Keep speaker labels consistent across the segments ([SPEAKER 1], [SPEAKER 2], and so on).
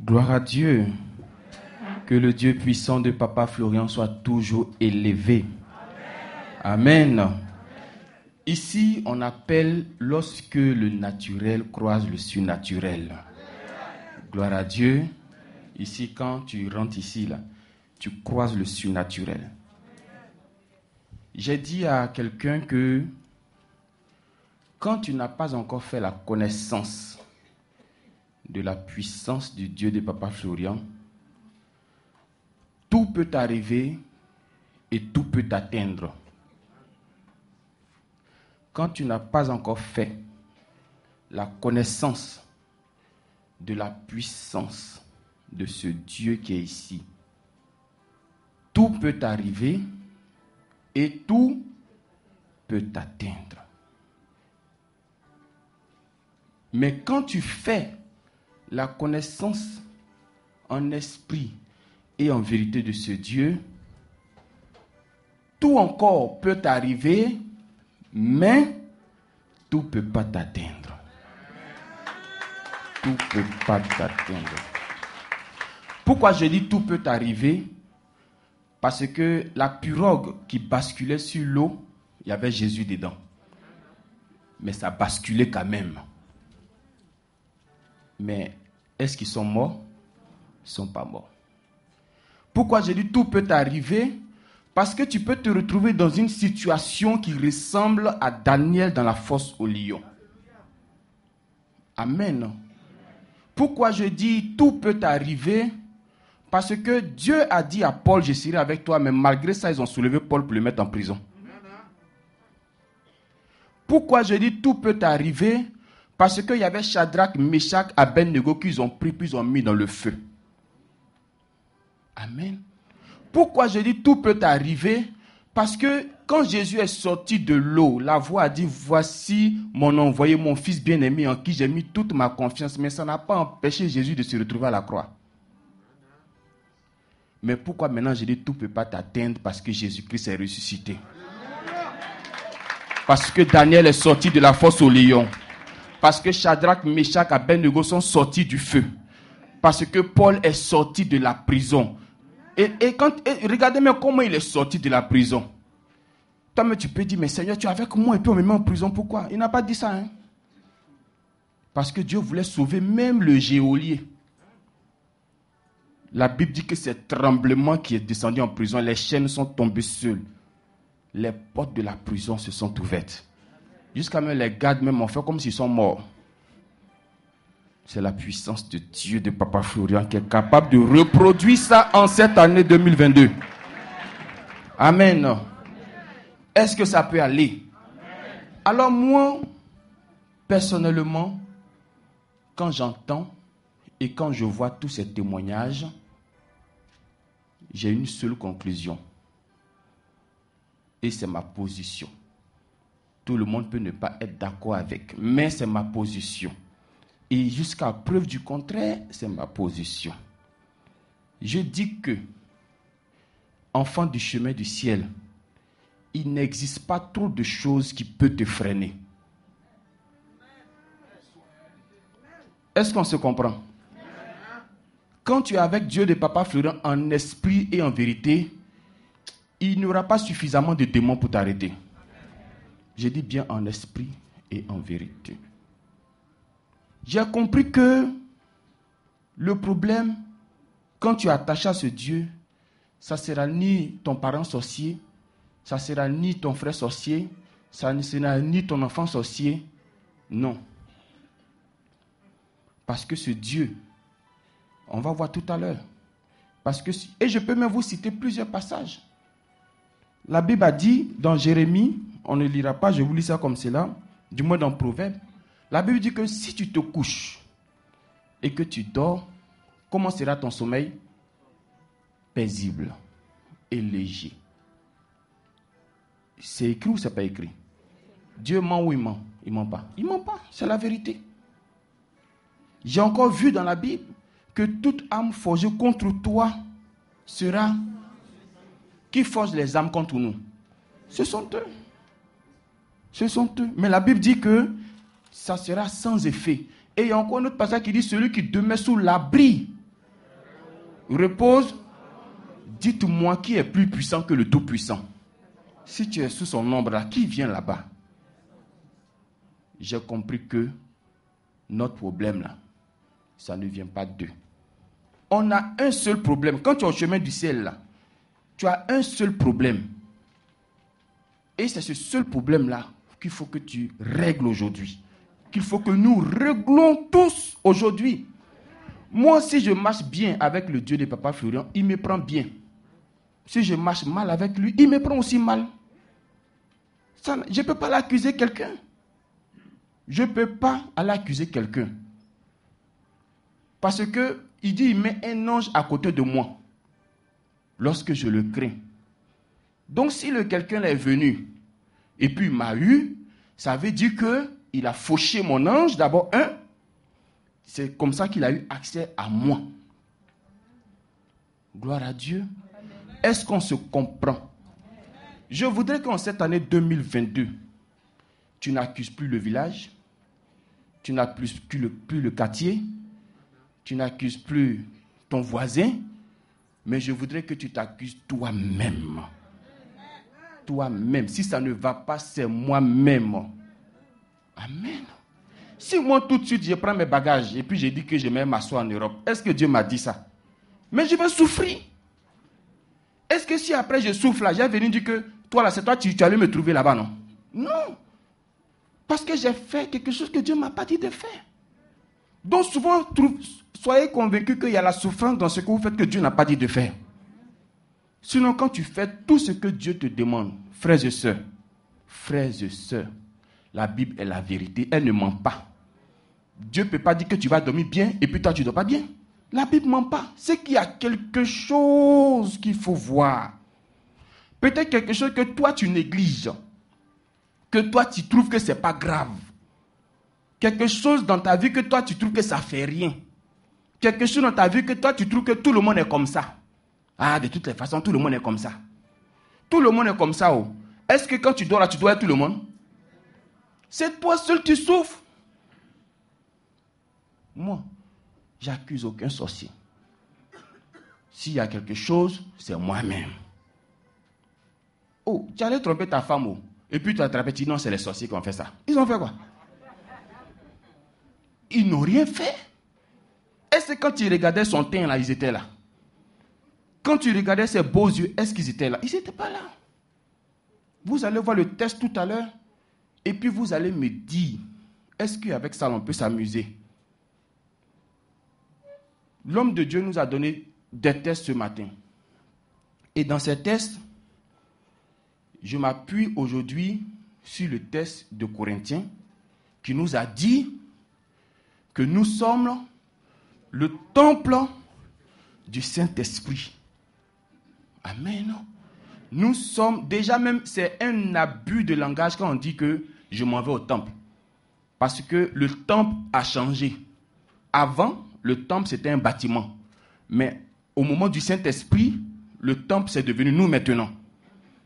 [SPEAKER 1] Gloire à Dieu. Que le Dieu puissant de Papa Florian soit toujours élevé. Amen. Ici, on appelle lorsque le naturel croise le surnaturel. Gloire à Dieu. Ici, quand tu rentres ici, là, tu croises le surnaturel. J'ai dit à quelqu'un que quand tu n'as pas encore fait la connaissance de la puissance du Dieu de Papa Florian, tout peut arriver et tout peut t'atteindre. Quand tu n'as pas encore fait la connaissance de la puissance de ce Dieu qui est ici, tout peut arriver et tout peut t'atteindre. Mais quand tu fais la connaissance en esprit et en vérité de ce Dieu, tout encore peut t'arriver, mais tout ne peut pas t'atteindre. Tout ne peut pas t'atteindre. Pourquoi je dis tout peut arriver? Parce que la pirogue qui basculait sur l'eau, il y avait Jésus dedans. Mais ça basculait quand même. Mais est-ce qu'ils sont morts? Ils ne sont pas morts. Pourquoi je dis tout peut arriver? Parce que tu peux te retrouver dans une situation qui ressemble à Daniel dans la fosse au lion. Amen. Pourquoi je dis tout peut arriver? Parce que Dieu a dit à Paul, je serai avec toi, mais malgré ça, ils ont soulevé Paul pour le mettre en prison. Pourquoi je dis tout peut arriver? Parce qu'il y avait Shadrach, Meshach, Abednego qu'ils ont pris puis ils ont mis dans le feu. Amen. Pourquoi je dis tout peut arriver? Parce que quand Jésus est sorti de l'eau, la voix a dit, voici mon envoyé, mon fils bien-aimé en qui j'ai mis toute ma confiance. Mais ça n'a pas empêché Jésus de se retrouver à la croix. Mais pourquoi maintenant je dis tout ne peut pas t'atteindre? Parce que Jésus-Christ est ressuscité. Parce que Daniel est sorti de la fosse au lion. Parce que Shadrach, Meshach, Abednego sont sortis du feu. Parce que Paul est sorti de la prison. Et regardez-moi comment il est sorti de la prison. Toi, mais tu peux dire, mais Seigneur, tu es avec moi et puis on me met en prison. Pourquoi? Il n'a pas dit ça. Hein? Parce que Dieu voulait sauver même le geôlier. La Bible dit que c'est tremblement qui est descendu en prison. Les chaînes sont tombées seules. Les portes de la prison se sont ouvertes. Jusqu'à même les gardes même ont fait comme s'ils sont morts. C'est la puissance de Dieu de Papa Florian qui est capable de reproduire ça en cette année 2022. Amen. Est-ce que ça peut aller? Alors moi, personnellement, quand j'entends et quand je vois tous ces témoignages, j'ai une seule conclusion. Et c'est ma position. Tout le monde peut ne pas être d'accord avec, mais c'est ma position. Et jusqu'à preuve du contraire, c'est ma position. Je dis que, enfant du chemin du ciel, il n'existe pas trop de choses qui peuvent te freiner. Est-ce qu'on se comprend? Quand tu es avec Dieu de Papa Florian en esprit et en vérité, il n'y aura pas suffisamment de démons pour t'arrêter. Je dis bien en esprit et en vérité. J'ai compris que le problème, quand tu es attaché à ce Dieu, ça ne sera ni ton parent sorcier, ça ne sera ni ton frère sorcier, ça ne sera ni ton enfant sorcier. Non. Parce que ce Dieu, on va voir tout à l'heure. Et je peux même vous citer plusieurs passages. La Bible a dit dans Jérémie, on ne lira pas, je vous lis ça comme cela, du moins dans Proverbe. La Bible dit que si tu te couches et que tu dors, comment sera ton sommeil? Paisible et léger. C'est écrit ou c'est pas écrit? Dieu ment ou il ment? Il ment pas. Il ment pas, c'est la vérité. J'ai encore vu dans la Bible que toute âme forgée contre toi sera... Qui forge les âmes contre nous? Ce sont eux. Ce sont eux. Mais la Bible dit que ça sera sans effet. Et il y a encore un autre passage qui dit celui qui demeure sous l'abri repose. Dites-moi qui est plus puissant que le Tout-Puissant. Si tu es sous son ombre là, qui vient là-bas? J'ai compris que notre problème là, ça ne vient pas d'eux. On a un seul problème. Quand tu es au chemin du ciel là, tu as un seul problème. Et c'est ce seul problème là qu'il faut que tu règles aujourd'hui. Qu'il faut que nous réglons tous aujourd'hui. Moi, si je marche bien avec le Dieu de Papa Florian, il me prend bien. Si je marche mal avec lui, il me prend aussi mal. Ça, je ne peux pas l'accuser quelqu'un. Je ne peux pas aller accuser quelqu'un. Parce que il dit, il met un ange à côté de moi lorsque je le crains. Donc si le quelqu'un est venu et puis il m'a eu, ça veut dire qu'il a fauché mon ange, d'abord c'est comme ça qu'il a eu accès à moi. Gloire à Dieu. Est-ce qu'on se comprend? Je voudrais qu'en cette année 2022, tu n'accuses plus le village, tu n'accuses plus le quartier, tu n'accuses plus ton voisin, mais je voudrais que tu t'accuses toi-même. Toi-même. Si ça ne va pas, c'est moi-même. Amen. Si moi tout de suite je prends mes bagages et puis je dis que je vais m'asseoir en Europe, est-ce que Dieu m'a dit ça? Mais je vais souffrir. Est-ce que si après je souffre là, j'ai venu dire que toi là, c'est toi, tu allais me trouver là-bas, non? Non. Parce que j'ai fait quelque chose que Dieu ne m'a pas dit de faire. Donc souvent, soyez convaincus qu'il y a la souffrance dans ce que vous faites que Dieu n'a pas dit de faire. Sinon, quand tu fais tout ce que Dieu te demande, frères et sœurs, la Bible est la vérité, elle ne ment pas. Dieu ne peut pas dire que tu vas dormir bien et puis toi tu ne dors pas bien. La Bible ne ment pas. C'est qu'il y a quelque chose qu'il faut voir. Peut-être quelque chose que toi tu négliges, que toi tu trouves que ce n'est pas grave. Quelque chose dans ta vie que toi tu trouves que ça ne fait rien. Quelque chose dans ta vie que toi tu trouves que tout le monde est comme ça. Ah, de toutes les façons, tout le monde est comme ça. Tout le monde est comme ça. Oh. Est-ce que quand tu dors là, tu dois être tout le monde? C'est toi seul qui souffres. Moi, j'accuse aucun sorcier. S'il y a quelque chose, c'est moi-même. Oh, tu allais tromper ta femme, oh. Et puis tu as attrapé, tu dis non, c'est les sorciers qui ont fait ça. Ils ont fait quoi? Ils n'ont rien fait. Est-ce que quand tu regardais son teint là, ils étaient là? Quand tu regardais ses beaux yeux, est-ce qu'ils étaient là? Ils n'étaient pas là. Vous allez voir le test tout à l'heure. Et puis vous allez me dire, est-ce qu'avec ça, on peut s'amuser? L'homme de Dieu nous a donné des tests ce matin. Et dans ces tests, je m'appuie aujourd'hui sur le test de Corinthiens qui nous a dit que nous sommes le temple du Saint-Esprit. Amen. Nous sommes, déjà même, c'est un abus de langage quand on dit que je m'en vais au temple. Parce que le temple a changé. Avant, le temple c'était un bâtiment. Mais au moment du Saint-Esprit, le temple c'est devenu nous maintenant.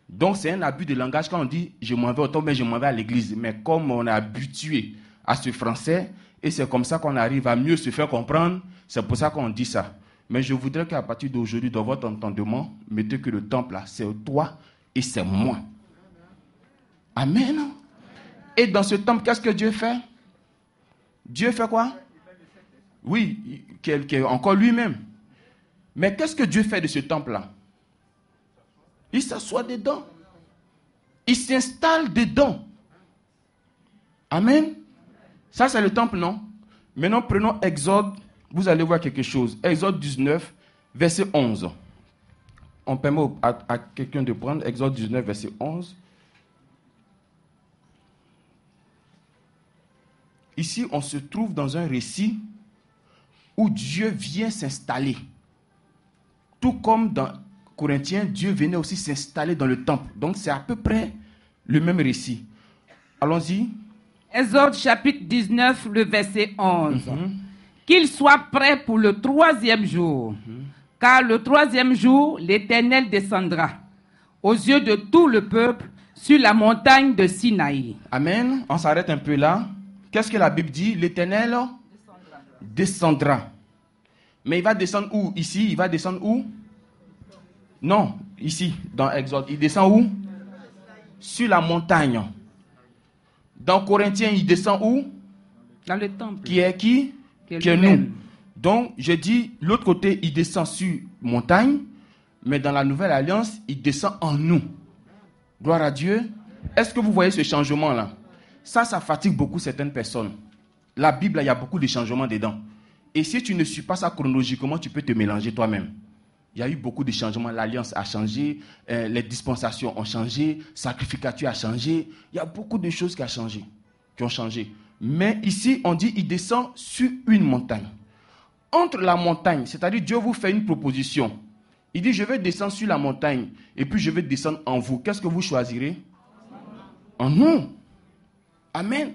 [SPEAKER 1] Donc c'est un abus de langage quand on dit je m'en vais au temple, mais je m'en vais à l'église. Mais comme on est habitué à ce français, et c'est comme ça qu'on arrive à mieux se faire comprendre, c'est pour ça qu'on dit ça. Mais je voudrais qu'à partir d'aujourd'hui, dans votre entendement, mettez que le temple là, c'est toi et c'est moi. Amen. Et dans ce temple, qu'est-ce que Dieu fait? Dieu fait quoi? Oui, encore lui-même. Mais qu'est-ce que Dieu fait de ce temple-là? Il s'assoit dedans. Il s'installe dedans. Amen. Ça, c'est le temple, non? Maintenant, prenons Exode. Vous allez voir quelque chose. Exode 19, verset 11. On permet à quelqu'un de prendre Exode 19, verset 11. Ici, on se trouve dans un récit où Dieu vient s'installer. Tout comme dans Corinthiens, Dieu venait aussi s'installer dans le temple. Donc, c'est à peu près le même récit. Allons-y.
[SPEAKER 2] Exode chapitre 19, le verset 11. Qu'il soit prêt pour le 3e jour. Car le 3e jour, l'Éternel descendra aux yeux de tout le peuple sur la montagne de Sinaï.
[SPEAKER 1] Amen. On s'arrête un peu là. Qu'est-ce que la Bible dit? L'Éternel descendra. Mais il va descendre où? Ici, il va descendre où? Non, ici, dans Exode. Il descend où? Sur la montagne. Dans Corinthiens, il descend où?
[SPEAKER 2] Dans le temple.
[SPEAKER 1] Qui est qui? Qui est nous. Donc, je dis, l'autre côté, il descend sur montagne, mais dans la nouvelle alliance, il descend en nous. Gloire à Dieu. Est-ce que vous voyez ce changement-là? Ça fatigue beaucoup certaines personnes. La Bible, il y a beaucoup de changements dedans. Et si tu ne suis pas ça chronologiquement, tu peux te mélanger toi-même. Il y a eu beaucoup de changements. L'alliance a changé, les dispensations ont changé, sacrificature a changé. Il y a beaucoup de choses qui ont changé. Mais ici, on dit, il descend sur une montagne. Entre la montagne, c'est-à-dire Dieu vous fait une proposition. Il dit, je vais descendre sur la montagne et puis je vais descendre en vous. Qu'est-ce que vous choisirez? En nous. Amen.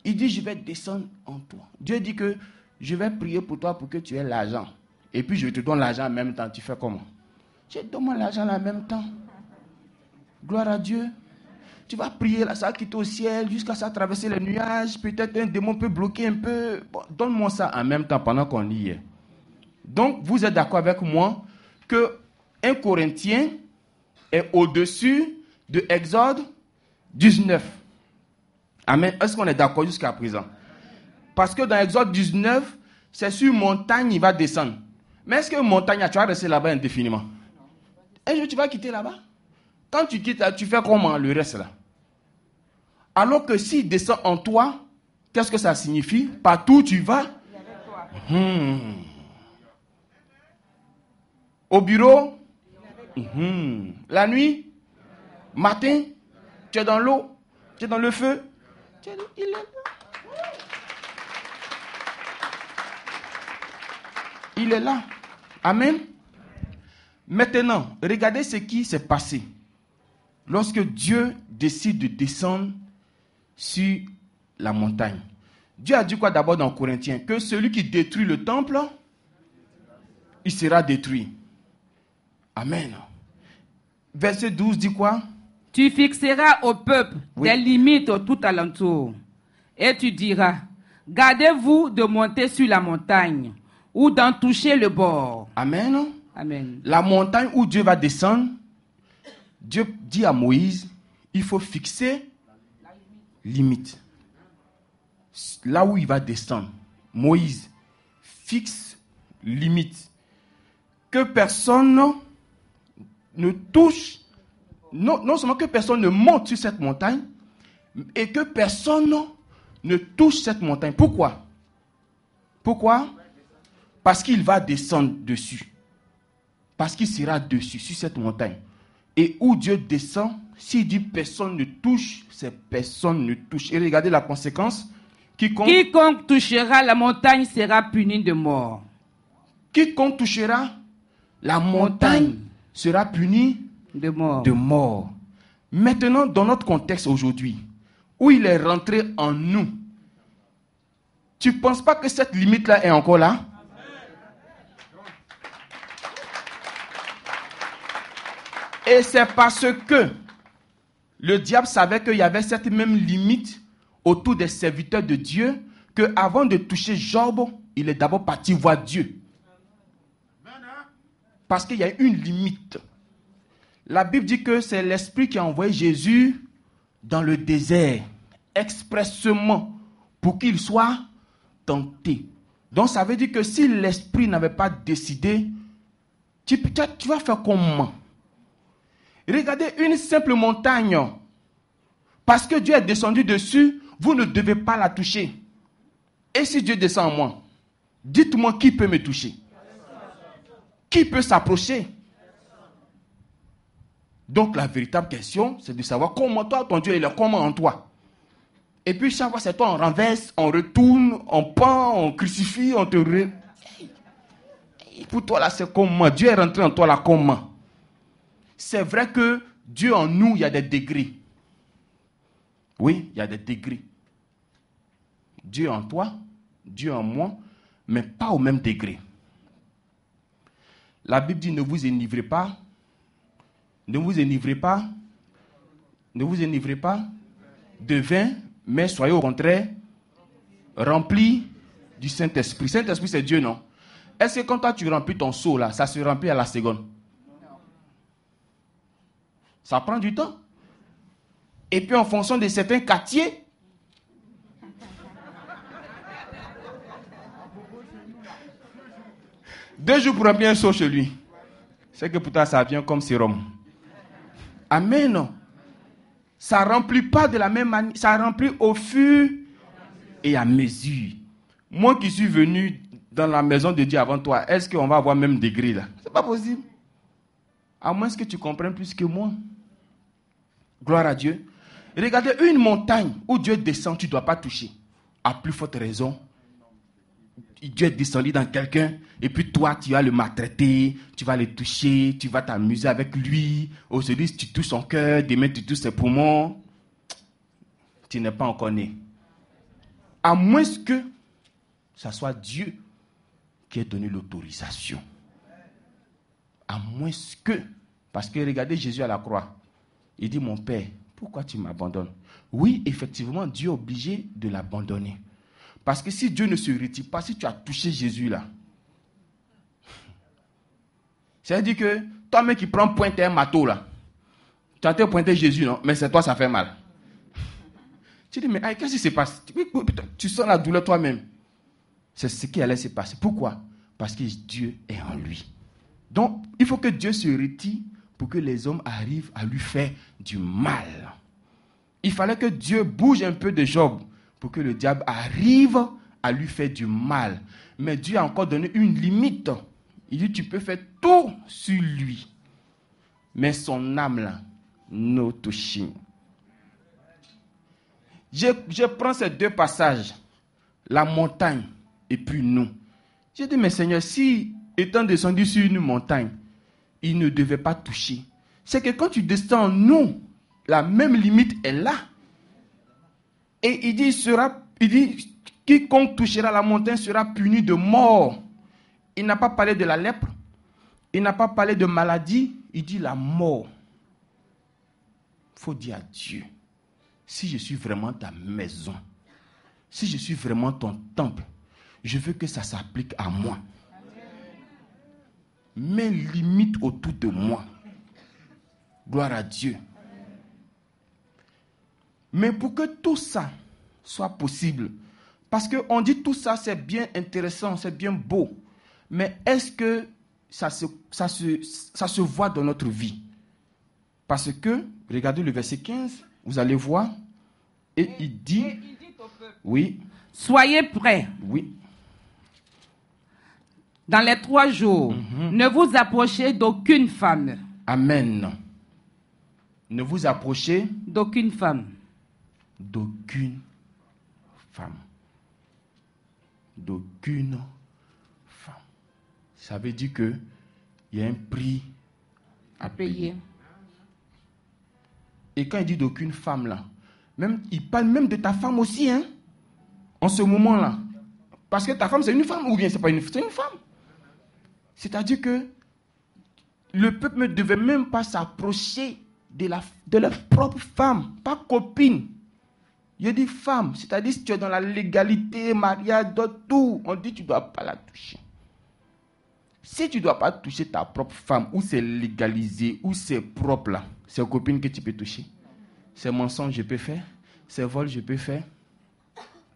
[SPEAKER 1] Il dit, je vais descendre en toi. Dieu dit que je vais prier pour toi pour que tu aies l'argent. Et puis je te donne l'argent en même temps. Tu fais comment? Je te donne l'argent en même temps. Gloire à Dieu. Tu vas prier, là, ça va quitter au ciel jusqu'à ça traverser les nuages. Peut-être un démon peut bloquer un peu. Bon, donne-moi ça en même temps pendant qu'on y est. Donc, vous êtes d'accord avec moi que 1 Corinthien est au-dessus de Exode 19. Amen. Est-ce qu'on est d'accord jusqu'à présent? Parce que dans Exode 19, c'est sur montagne il va descendre. Mais est-ce que montagne, tu vas rester là-bas indéfiniment? Un jour, tu vas quitter là-bas? Quand tu quittes, tu fais comment le reste là? Alors que s'il descend en toi, qu'est-ce que ça signifie? Partout où tu vas, au bureau, la nuit, matin, tu es dans l'eau, tu es dans le feu, il est là. Il est là. Amen. Maintenant, regardez ce qui s'est passé. Lorsque Dieu décide de descendre sur la montagne. Dieu a dit quoi d'abord dans Corinthiens? Que celui qui détruit le temple, il sera détruit. Amen. Verset 12 dit quoi?
[SPEAKER 2] Tu fixeras au peuple des limites tout alentour. Et tu diras, gardez-vous de monter sur la montagne ou d'en toucher le bord.
[SPEAKER 1] Amen.
[SPEAKER 2] Amen.
[SPEAKER 1] La montagne où Dieu va descendre, Dieu dit à Moïse, il faut fixer limite. Là où il va descendre, Moïse fixe limite. Que personne ne touche, non seulement que personne ne monte sur cette montagne, et que personne ne touche cette montagne. Pourquoi? Pourquoi? Parce qu'il va descendre dessus. Parce qu'il sera dessus, sur cette montagne. Et où Dieu descend, s'il dit personne ne touche, c'est personne ne touche. Et regardez la conséquence.
[SPEAKER 2] Quiconque touchera la montagne sera puni de mort.
[SPEAKER 1] Quiconque touchera la montagne sera puni de mort. Maintenant, dans notre contexte aujourd'hui, où il est rentré en nous, tu ne penses pas que cette limite-là est encore là? Et c'est parce que le diable savait qu'il y avait cette même limite autour des serviteurs de Dieu, qu'avant de toucher Job, il est d'abord parti voir Dieu. Parce qu'il y a une limite. La Bible dit que c'est l'Esprit qui a envoyé Jésus dans le désert, expressément, pour qu'il soit tenté. Donc ça veut dire que si l'Esprit n'avait pas décidé, tu vas faire comment? Regardez une simple montagne. Parce que Dieu est descendu dessus, vous ne devez pas la toucher. Et si Dieu descend en moi, dites-moi qui peut me toucher? Qui peut s'approcher? Donc la véritable question, c'est de savoir comment toi, ton Dieu, il est comment en toi. Et puis chaque fois, c'est toi, on renverse, on retourne, on pend, on crucifie, on te... Pour toi, là, c'est comment? Dieu est rentré en toi, là, comment? C'est vrai que Dieu en nous, il y a des degrés. Oui, il y a des degrés. Dieu en toi, Dieu en moi, mais pas au même degré. La Bible dit, ne vous enivrez pas. Ne vous enivrez pas. Ne vous enivrez pas de vin, mais soyez au contraire remplis du Saint-Esprit. Saint-Esprit, c'est Dieu, non? est-ce que quand toi tu remplis ton seau là, ça se remplit à la seconde? Ça prend du temps. Et puis en fonction de certains quartiers, deux jours pour remplir un seau chez lui. C'est que pour toi ça vient comme sérum. Amen. Ça ne remplit pas de la même manière. Ça remplit au fur et à mesure. Moi qui suis venu dans la maison de Dieu avant toi, est-ce qu'on va avoir le même degré là? C'est pas possible. À moins que tu comprennes plus que moi. Gloire à Dieu. Regardez, une montagne où Dieu descend, tu ne dois pas toucher. À plus forte raison, Dieu est descendu dans quelqu'un, et puis toi, tu vas le maltraiter, tu vas le toucher, tu vas t'amuser avec lui. Aujourd'hui, tu touches son cœur, demain, tu touches ses poumons. Tu n'es pas encore né. À moins que ce soit Dieu qui ait donné l'autorisation. À moins que, parce que regardez Jésus à la croix, il dit, mon Père, pourquoi tu m'abandonnes? Oui, effectivement, Dieu est obligé de l'abandonner. Parce que si Dieu ne se retire pas, si tu as touché Jésus là, c'est-à-dire que toi-même qui prends pointer un marteau là, tu as pointé Jésus, non? Mais c'est toi, ça fait mal. Tu dis, mais qu'est-ce qui se passe? Tu sens la douleur toi-même. C'est ce qui allait se passer. Pourquoi? Parce que Dieu est en lui. Donc, il faut que Dieu se retire pour que les hommes arrivent à lui faire du mal. Il fallait que Dieu bouge un peu de Job pour que le diable arrive à lui faire du mal. Mais Dieu a encore donné une limite. Il dit, tu peux faire tout sur lui. Mais son âme là, no touching. Je prends ces deux passages, la montagne et puis nous. J'ai dit, mais Seigneur, si étant descendu sur une montagne, il ne devait pas toucher. C'est que quand tu descends, nous, la même limite est là. Et il dit, quiconque touchera la montagne sera puni de mort. Il n'a pas parlé de la lèpre. Il n'a pas parlé de maladie. Il dit la mort. Il faut dire à Dieu, si je suis vraiment ta maison, si je suis vraiment ton temple, je veux que ça s'applique à moi. Mets limite autour de moi. Gloire à Dieu. Mais pour que tout ça soit possible, parce qu'on dit tout ça, c'est bien intéressant, c'est bien beau, mais est-ce que ça se voit dans notre vie? Parce que, regardez le verset 15, vous allez voir, et il dit au peuple, oui,
[SPEAKER 2] soyez prêts.
[SPEAKER 1] Oui.
[SPEAKER 2] Dans les 3 jours, ne vous approchez d'aucune femme.
[SPEAKER 1] Amen. Ne vous approchez
[SPEAKER 2] d'aucune femme.
[SPEAKER 1] D'aucune femme. D'aucune femme. Ça veut dire qu'il y a un prix à payer. Et quand il dit d'aucune femme là, même, il parle même de ta femme aussi, hein, en ce moment-là. Parce que ta femme c'est une femme ou bien c'est pas c'est une femme. C'est-à-dire que le peuple ne devait même pas s'approcher de leur propre femme, pas copine. Je dis femme, c'est-à-dire si tu es dans la légalité, mariage, tout, on dit que tu ne dois pas la toucher. Si tu ne dois pas toucher ta propre femme, ou c'est légalisé, ou c'est propre là, c'est copine que tu peux toucher. C'est mensonge, je peux faire. C'est vol, je peux faire.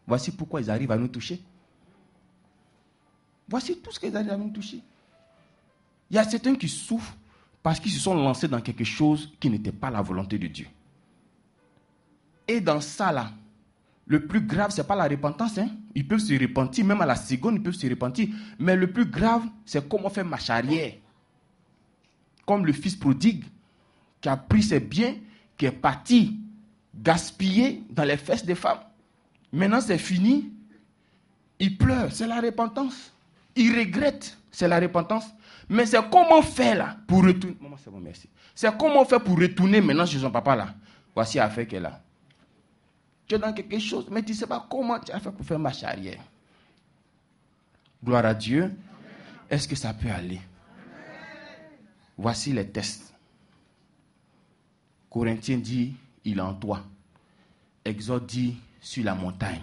[SPEAKER 1] Voici pourquoi ils arrivent à nous toucher. Voici tout ce qu'ils arrivent à nous toucher. Il y a certains qui souffrent parce qu'ils se sont lancés dans quelque chose qui n'était pas la volonté de Dieu. Et dans ça, là, le plus grave, ce n'est pas la repentance. Hein? Ils peuvent se repentir, même à la seconde, ils peuvent se repentir. Mais le plus grave, c'est comment faire marche arrière. Comme le fils prodigue, qui a pris ses biens, qui est parti gaspiller dans les fesses des femmes. Maintenant, c'est fini. Il pleure, c'est la repentance. Il regrette, c'est la repentance. Mais c'est comment faire là pour retourner. Maman, c'est bon, merci. C'est comment faire pour retourner maintenant chez son papa là. Voici l'affaire qu'elle a. Tu es dans quelque chose, mais tu ne sais pas comment tu as fait pour faire marche arrière. Gloire à Dieu. Est-ce que ça peut aller? Voici les tests. Corinthiens dit, il est en toi. Exode dit, sur la montagne.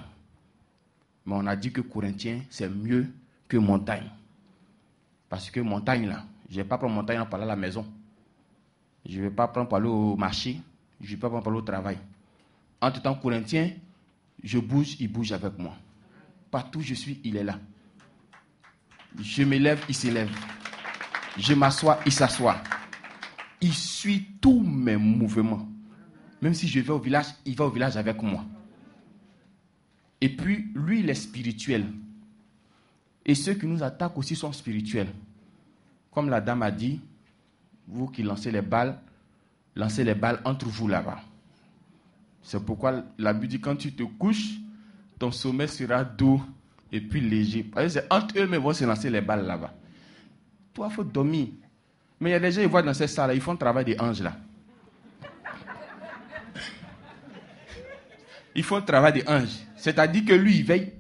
[SPEAKER 1] Mais on a dit que Corinthiens, c'est mieux que montagne. Parce que montagne là, je ne vais pas prendre montagne pour aller à la maison. Je ne vais pas prendre pour aller au marché. Je ne vais pas prendre pour aller au travail. Entre-temps, Corinthien, je bouge, il bouge avec moi. Partout où je suis, il est là. Je me lève, il se lève. Je m'assois, il s'assoit. Il suit tous mes mouvements. Même si je vais au village, il va au village avec moi. Et puis, lui, il est spirituel. Et ceux qui nous attaquent aussi sont spirituels. Comme la dame a dit, vous qui lancez les balles entre vous là-bas. C'est pourquoi la Bible dit, quand tu te couches, ton sommeil sera doux et puis léger. Parce que c'est entre eux, mais vont se lancer les balles là-bas. Toi, il faut dormir. Mais il y a des gens, ils voient dans cette salle, ils font le travail des anges là. Ils font le travail des anges. C'est-à-dire que lui, il veille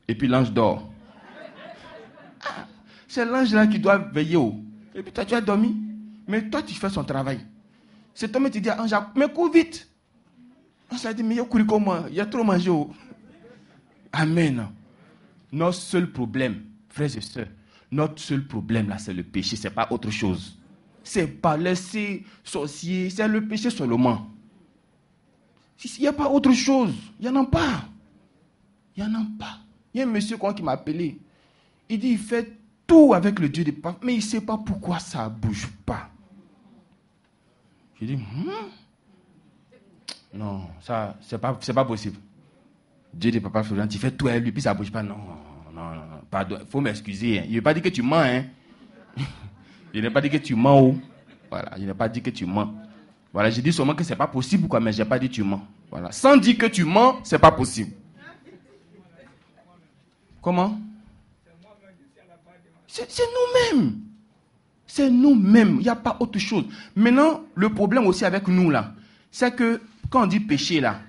[SPEAKER 1] et puis l'ange dort. C'est l'ange là qui doit veiller. Et puis toi, tu as dormi. Mais toi, tu fais son travail. Cet homme te dit à ange, mais cours vite. Ange a dit, mais il y a couru comme moi. Il y a trop mangé. Amen. Notre seul problème, frères et sœurs, notre seul problème là, c'est le péché. Ce n'est pas autre chose. C'est pas laisser sorcier. C'est le péché seulement. Il n'y a pas autre chose. Il n'y en a pas. Il n'y en a pas. Il y a un monsieur qui m'a appelé. Il dit, il fait tout avec le Dieu des papas, mais il ne sait pas pourquoi ça ne bouge pas. Je dis, non, ça, c'est pas possible. Dieu des papas Florent, tu fais tout avec lui, puis ça ne bouge pas. Non, pardon, il faut m'excuser. Hein. Il n'a pas dit que tu mens. Hein. Il n'a pas dit que tu mens. Voilà, il n'a pas dit que tu mens. Voilà, j'ai dit seulement que ce n'est pas possible, quoi, mais je n'ai pas dit que tu mens. Voilà. Sans dire que tu mens, ce n'est pas possible. Comment? C'est nous-mêmes. C'est nous-mêmes. Il n'y a pas autre chose. Maintenant, le problème aussi avec nous, là, c'est que quand on dit péché, là,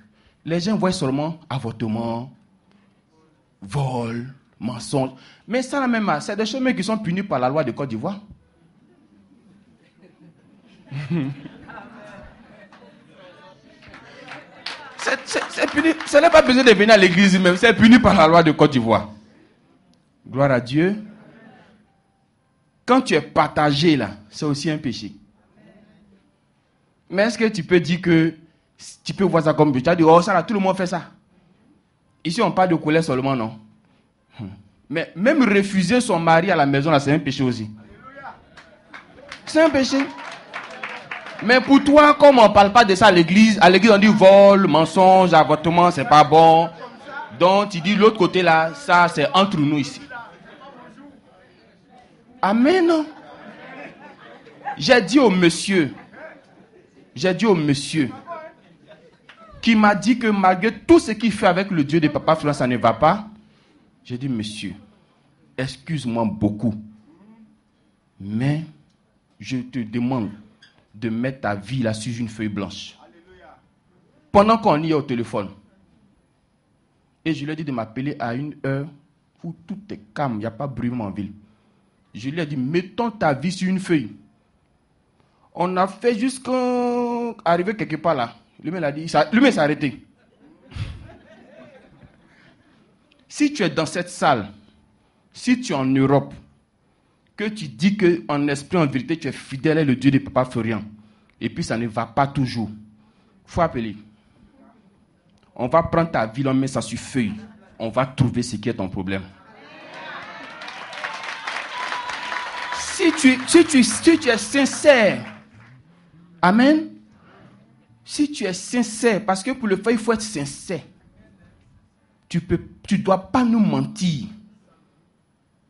[SPEAKER 1] les gens voient seulement avortement, vol, mensonge. Mais ça, la même, c'est des choses qui sont punies par la loi de Côte d'Ivoire. C'est puni. Ça n'a pas besoin de venir à l'église même. C'est puni par la loi de Côte d'Ivoire. Gloire à Dieu. Quand tu es partagé là, c'est aussi un péché. Mais est-ce que tu peux dire que tu peux voir ça comme péché? Tu as dit, oh ça là, tout le monde fait ça. Ici on parle de colère seulement, non? Mais même refuser son mari à la maison là, c'est un péché aussi. C'est un péché. Mais pour toi, comme on ne parle pas de ça à l'église on dit vol, mensonge, avortement, c'est pas bon. Donc tu dis l'autre côté là, ça c'est entre nous ici. Amen. J'ai dit au monsieur qui m'a dit que malgré tout ce qu'il fait avec le Dieu de Papa Florent, ça ne va pas. J'ai dit, monsieur, excuse-moi beaucoup, mais je te demande de mettre ta vie là sur une feuille blanche. Pendant qu'on y est au téléphone. Et je lui ai dit de m'appeler à une heure où tout est calme, il n'y a pas de bruit en ville. Je lui ai dit, mettons ta vie sur une feuille. On a fait jusqu'à arriver quelque part là. Lui-même a dit, lui-même s'est arrêté. Si tu es dans cette salle, si tu es en Europe, que tu dis qu'en esprit, en vérité, tu es fidèle à le Dieu de Papa Florent, et puis ça ne va pas toujours, il faut appeler. On va prendre ta vie, on met ça sur feuille. On va trouver ce qui est ton problème. Si tu es sincère, amen. Si tu es sincère, parce que pour le faire, il faut être sincère. Tu ne dois pas nous mentir.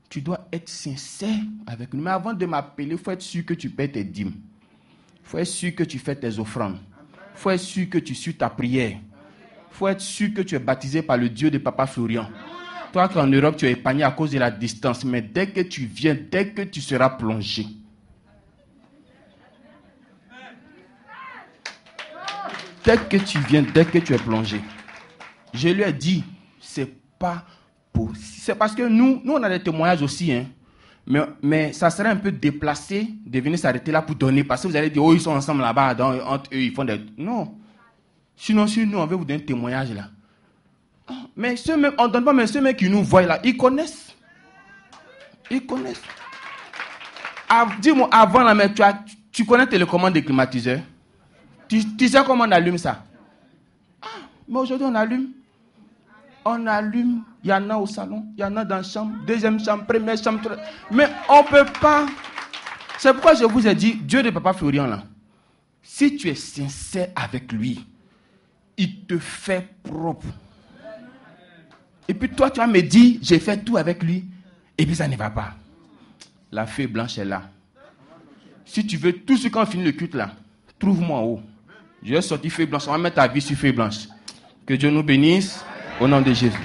[SPEAKER 1] Tu dois être sincère avec nous. Mais avant de m'appeler, il faut être sûr que tu paies tes dîmes. Il faut être sûr que tu fais tes offrandes. Il faut être sûr que tu suis ta prière. Il faut être sûr que tu es baptisé par le Dieu de Papa Florent. Toi qu'en Europe, tu es épargné à cause de la distance. Mais dès que tu viens, dès que tu seras plongé. Dès que tu viens, dès que tu es plongé. Je lui ai dit, c'est pas possible. C'est parce que nous on a des témoignages aussi. Hein. Mais ça serait un peu déplacé de venir s'arrêter là pour donner. Parce que vous allez dire, oh, ils sont ensemble là-bas. Entre eux, ils font des... Non. Sinon, si nous, on veut vous donner un témoignage là. Mais ceux-mêmes, on ne donne pas, mais ceux-mêmes qui nous voient là, ils connaissent. Ils connaissent. Dis-moi, avant la mer, tu connais les commandes des climatiseurs? Tu sais comment on allume ça? Mais aujourd'hui, on allume. On allume. Il y en a au salon, il y en a dans la chambre, deuxième chambre, première chambre. Mais on ne peut pas. C'est pourquoi je vous ai dit, Dieu de Papa Florian, là, si tu es sincère avec lui, il te fait propre. Et puis toi, tu vas me dire, j'ai fait tout avec lui, et puis ça ne va pas. La feuille blanche est là. Si tu veux tout ce qu'on finit le culte là, trouve-moi en haut. Je vais sortir feuille blanche, on va mettre ta vie sur feuille blanche. Que Dieu nous bénisse, au nom de Jésus.